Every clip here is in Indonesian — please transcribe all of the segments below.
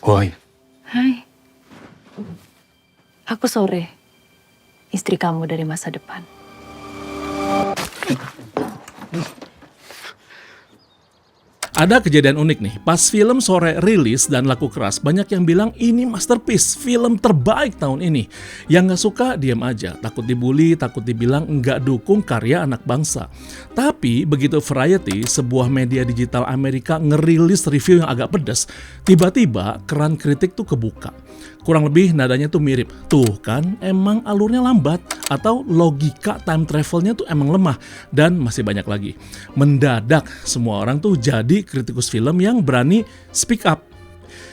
Woi, Hai, aku Sore, istri kamu dari masa depan. Ada kejadian unik nih, pas film Sore rilis dan laku keras, banyak yang bilang ini masterpiece, film terbaik tahun ini. Yang gak suka, diam aja, takut dibully, takut dibilang nggak dukung karya anak bangsa. Tapi begitu Variety, sebuah media digital Amerika ngerilis review yang agak pedas, tiba-tiba keran kritik tuh kebuka. Kurang lebih nadanya tuh mirip, tuh kan emang alurnya lambat, atau logika time travelnya tuh emang lemah, dan masih banyak lagi. Mendadak semua orang tuh jadi kritikus film yang berani speak up.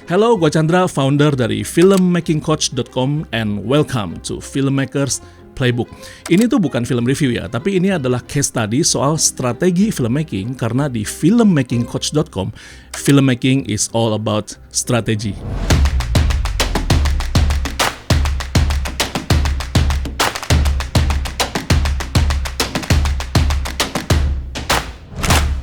Hello, gue Chandra, founder dari filmmakingcoach.com and welcome to Filmmakers Playbook. Ini tuh bukan film review ya, tapi ini adalah case study soal strategi filmmaking karena di filmmakingcoach.com, filmmaking is all about strategy.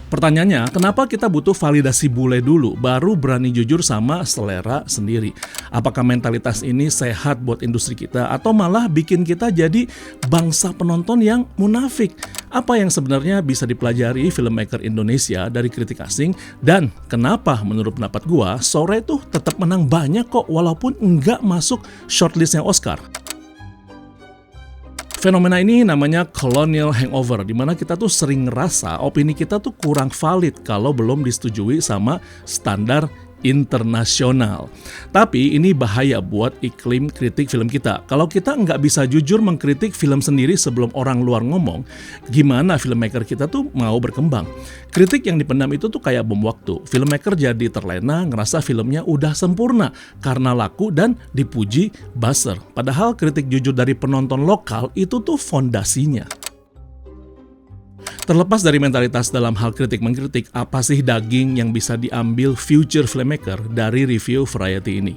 Pertanyaannya, kenapa kita butuh validasi bule dulu, baru berani jujur sama selera sendiri? Apakah mentalitas ini sehat buat industri kita, atau malah bikin kita jadi bangsa penonton yang munafik? Apa yang sebenarnya bisa dipelajari filmmaker Indonesia dari kritik asing, dan kenapa menurut pendapat gua, Sore tuh tetap menang banyak kok walaupun nggak masuk shortlistnya Oscar? Fenomena ini namanya colonial hangover, di mana kita tuh sering ngerasa opini kita tuh kurang valid kalau belum disetujui sama standar internasional. Tapi ini bahaya buat iklim kritik film kita. Kalau kita nggak bisa jujur mengkritik film sendiri sebelum orang luar ngomong, gimana filmmaker kita tuh mau berkembang? Kritik yang dipendam itu tuh kayak bom waktu. Filmmaker jadi terlena, ngerasa filmnya udah sempurna karena laku dan dipuji buzzer. Padahal kritik jujur dari penonton lokal itu tuh fondasinya. Terlepas dari mentalitas dalam hal kritik-mengkritik, apa sih daging yang bisa diambil future filmmaker dari review Variety ini?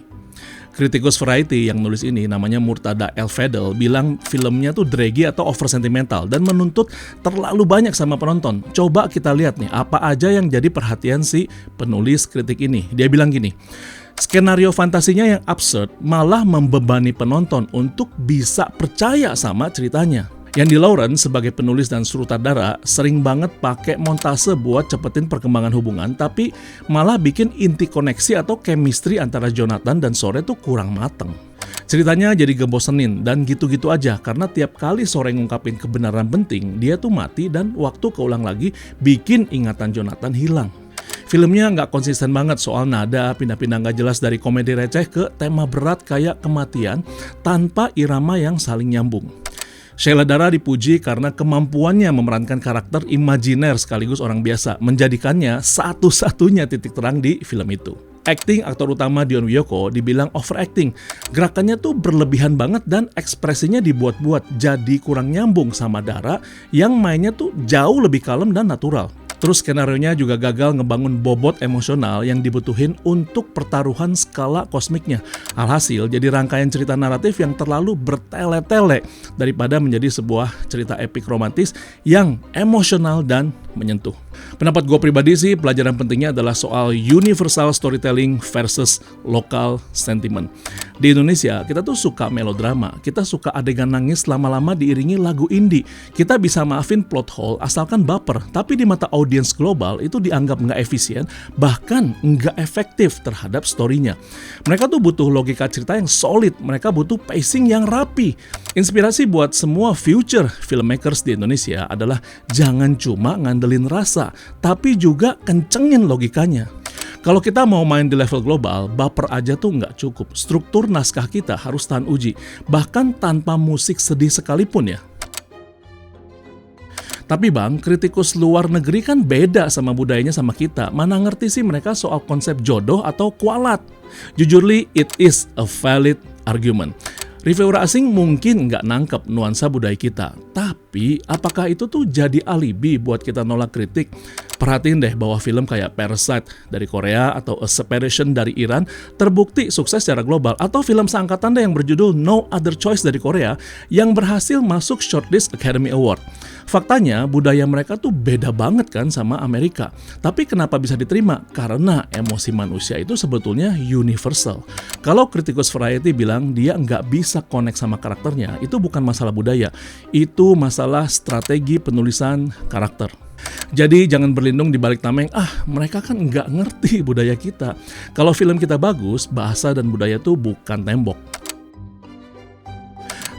Kritikus Variety yang nulis ini namanya Murtada El-Fadel bilang filmnya tuh draggy atau over sentimental dan menuntut terlalu banyak sama penonton. Coba kita lihat nih apa aja yang jadi perhatian si penulis kritik ini. Dia bilang gini, skenario fantasinya yang absurd malah membebani penonton untuk bisa percaya sama ceritanya. Yandy Lawrence sebagai penulis dan sutradara sering banget pakai montase buat cepetin perkembangan hubungan, tapi malah bikin inti koneksi atau chemistry antara Jonathan dan Sore tuh kurang mateng. Ceritanya jadi ngebosenin dan gitu-gitu aja karena tiap kali Sore ngungkapin kebenaran penting, dia tuh mati dan waktu keulang lagi bikin ingatan Jonathan hilang. Filmnya nggak konsisten banget soal nada, pindah-pindah nggak jelas dari komedi receh ke tema berat kayak kematian tanpa irama yang saling nyambung. Sheila Dara dipuji karena kemampuannya memerankan karakter imajiner sekaligus orang biasa, menjadikannya satu-satunya titik terang di film itu. Akting aktor utama Dion Wiyoko dibilang overacting, gerakannya tuh berlebihan banget dan ekspresinya dibuat-buat, jadi kurang nyambung sama Dara yang mainnya tuh jauh lebih kalem dan natural. Terus skenarionya juga gagal ngebangun bobot emosional yang dibutuhin untuk pertaruhan skala kosmiknya. Alhasil jadi rangkaian cerita naratif yang terlalu bertele-tele daripada menjadi sebuah cerita epik romantis yang emosional dan menyentuh. Pendapat gue pribadi sih, pelajaran pentingnya adalah soal universal storytelling versus local sentiment. Di Indonesia, kita tuh suka melodrama, kita suka adegan nangis lama-lama diiringi lagu indie. Kita bisa maafin plot hole asalkan baper, tapi di mata audiens global itu dianggap nggak efisien, bahkan nggak efektif terhadap story-nya. Mereka tuh butuh logika cerita yang solid, mereka butuh pacing yang rapi. Inspirasi buat semua future filmmakers di Indonesia adalah jangan cuma ngandelin rasa, tapi juga kencengin logikanya. Kalau kita mau main di level global, baper aja tuh nggak cukup. Struktur naskah kita harus tahan uji, bahkan tanpa musik sedih sekalipun ya. Tapi bang, kritikus luar negeri kan beda sama budayanya sama kita. Mana ngerti sih mereka soal konsep jodoh atau kualat? Jujurly, it is a valid argument. Reviewer asing mungkin nggak nangkep nuansa budaya kita, tapi Tapi, apakah itu tuh jadi alibi buat kita nolak kritik? Perhatiin deh bahwa film kayak Parasite dari Korea atau A Separation dari Iran terbukti sukses secara global, atau film seangkatan deh yang berjudul No Other Choice dari Korea yang berhasil masuk shortlist Academy Award. Faktanya, budaya mereka tuh beda banget kan sama Amerika. Tapi kenapa bisa diterima? Karena emosi manusia itu sebetulnya universal. Kalau kritikus Variety bilang dia nggak bisa connect sama karakternya, itu bukan masalah budaya. Itu masalah strategi penulisan karakter. Jadi jangan berlindung di balik tameng, mereka kan nggak ngerti budaya kita. Kalau film kita bagus, bahasa dan budaya tuh bukan tembok.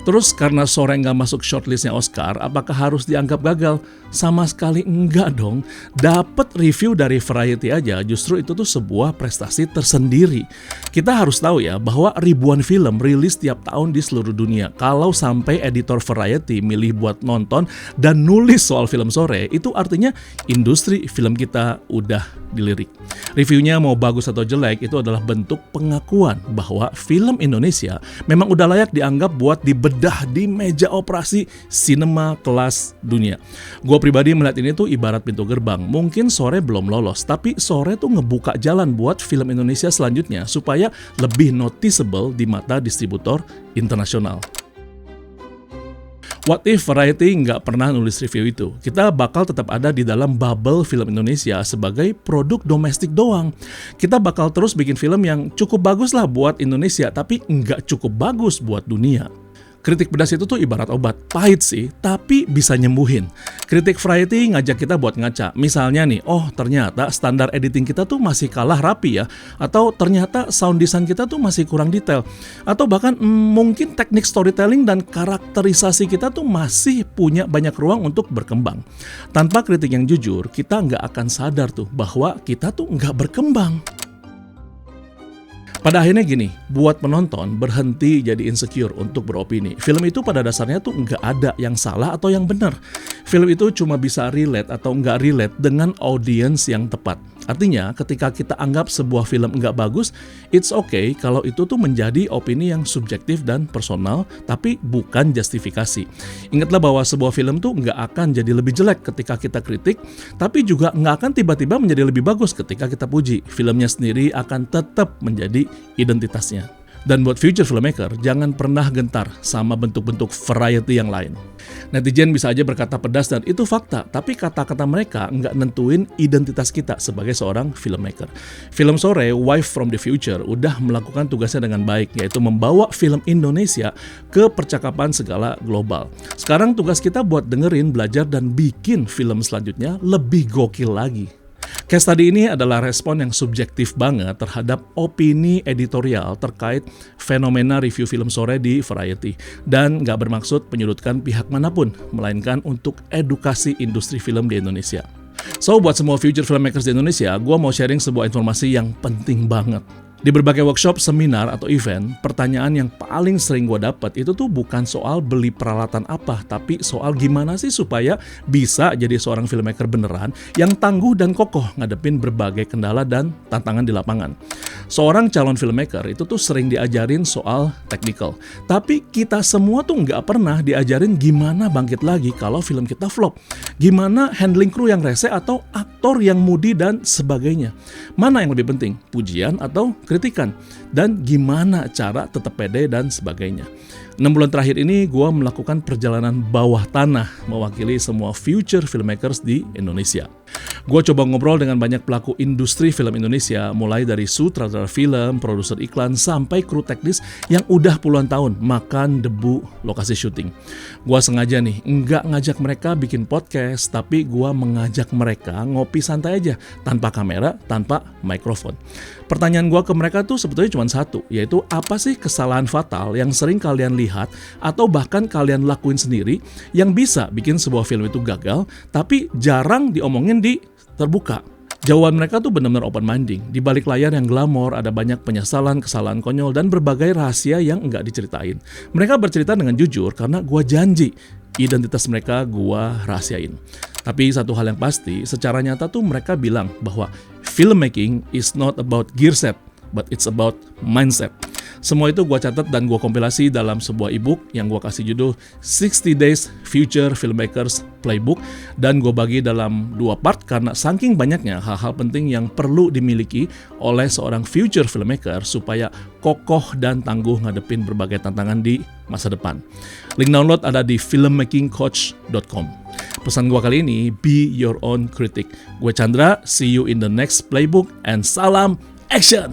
Terus karena Sore nggak masuk shortlistnya Oscar, apakah harus dianggap gagal? Sama sekali enggak dong. Dapat review dari Variety aja, justru itu tuh sebuah prestasi tersendiri. Kita harus tahu ya bahwa ribuan film rilis tiap tahun di seluruh dunia. Kalau sampai editor Variety milih buat nonton dan nulis soal film Sore, itu artinya industri film kita udah dilirik. Reviewnya mau bagus atau jelek, itu adalah bentuk pengakuan bahwa film Indonesia memang udah layak dianggap buat dibedah di meja operasi sinema kelas dunia. Gue pribadi melihat ini tuh ibarat pintu gerbang. Mungkin Sore belum lolos, tapi Sore tuh ngebuka jalan buat film Indonesia selanjutnya supaya lebih noticeable di mata distributor internasional. What if Variety nggak pernah nulis review itu? Kita bakal tetap ada di dalam bubble film Indonesia sebagai produk domestik doang. Kita bakal terus bikin film yang cukup bagus lah buat Indonesia, tapi nggak cukup bagus buat dunia. Kritik pedas itu tuh ibarat obat, pahit sih, tapi bisa nyembuhin. Kritik Variety ngajak kita buat ngaca. Misalnya nih, ternyata standar editing kita tuh masih kalah rapi ya. Atau ternyata sound design kita tuh masih kurang detail. Atau bahkan mungkin teknik storytelling dan karakterisasi kita tuh masih punya banyak ruang untuk berkembang. Tanpa kritik yang jujur, kita nggak akan sadar tuh bahwa kita tuh nggak berkembang. Pada akhirnya gini, buat penonton berhenti jadi insecure untuk beropini. Film itu pada dasarnya tuh nggak ada yang salah atau yang benar. Film itu cuma bisa relate atau nggak relate dengan audiens yang tepat. Artinya, ketika kita anggap sebuah film nggak bagus, it's okay kalau itu tuh menjadi opini yang subjektif dan personal, tapi bukan justifikasi. Ingatlah bahwa sebuah film tuh nggak akan jadi lebih jelek ketika kita kritik, tapi juga nggak akan tiba-tiba menjadi lebih bagus ketika kita puji. Filmnya sendiri akan tetap menjadi identitasnya. Dan buat future filmmaker, jangan pernah gentar sama bentuk-bentuk variety yang lain. Netizen bisa aja berkata pedas dan itu fakta, tapi kata-kata mereka nggak nentuin identitas kita sebagai seorang filmmaker. Film Sore, Wife from the Future, udah melakukan tugasnya dengan baik, yaitu membawa film Indonesia ke percakapan segala global. Sekarang tugas kita buat dengerin, belajar, dan bikin film selanjutnya lebih gokil lagi. Case tadi ini adalah respon yang subjektif banget terhadap opini editorial terkait fenomena review film Sore di Variety. Dan nggak bermaksud menyudutkan pihak manapun, melainkan untuk edukasi industri film di Indonesia. So, buat semua future filmmakers di Indonesia, gue mau sharing sebuah informasi yang penting banget. Di berbagai workshop, seminar, atau event, pertanyaan yang paling sering gue dapat itu tuh bukan soal beli peralatan apa, tapi soal gimana sih supaya bisa jadi seorang filmmaker beneran yang tangguh dan kokoh ngadepin berbagai kendala dan tantangan di lapangan. Seorang calon filmmaker itu tuh sering diajarin soal technical, tapi kita semua tuh nggak pernah diajarin gimana bangkit lagi kalau film kita flop, gimana handling kru yang rese atau aktor yang moody dan sebagainya. Mana yang lebih penting, pujian atau kritikan, dan gimana cara tetap pede dan sebagainya. 6 bulan terakhir ini gue melakukan perjalanan bawah tanah mewakili semua future filmmakers di Indonesia. Gue coba ngobrol dengan banyak pelaku industri film Indonesia, mulai dari sutradara film, produser iklan, sampai kru teknis yang udah puluhan tahun makan debu lokasi syuting. Gue sengaja nih nggak ngajak mereka bikin podcast, tapi gue mengajak mereka ngopi santai aja, tanpa kamera, tanpa mikrofon. Pertanyaan gue ke mereka tuh sebetulnya cuma satu, yaitu apa sih kesalahan fatal yang sering kalian lihat atau bahkan kalian lakuin sendiri yang bisa bikin sebuah film itu gagal, tapi jarang diomongin di terbuka. Jawaban mereka tuh benar-benar open-minded. Di balik layar yang glamor ada banyak penyesalan, kesalahan konyol, dan berbagai rahasia yang enggak diceritain. Mereka bercerita dengan jujur karena gua janji identitas mereka gua rahasiain. Tapi satu hal yang pasti, secara nyata tuh mereka bilang bahwa filmmaking is not about gear set, but it's about mindset. Semua itu gue catat dan gue kompilasi dalam sebuah ebook yang gue kasih judul 60 Days Future Filmmakers Playbook, dan gue bagi dalam 2 part karena saking banyaknya hal-hal penting yang perlu dimiliki oleh seorang future filmmaker supaya kokoh dan tangguh ngadepin berbagai tantangan di masa depan. Link download ada di filmmakingcoach.com. Pesan gue kali ini, be your own critic. Gue Chandra, see you in the next playbook, and salam action!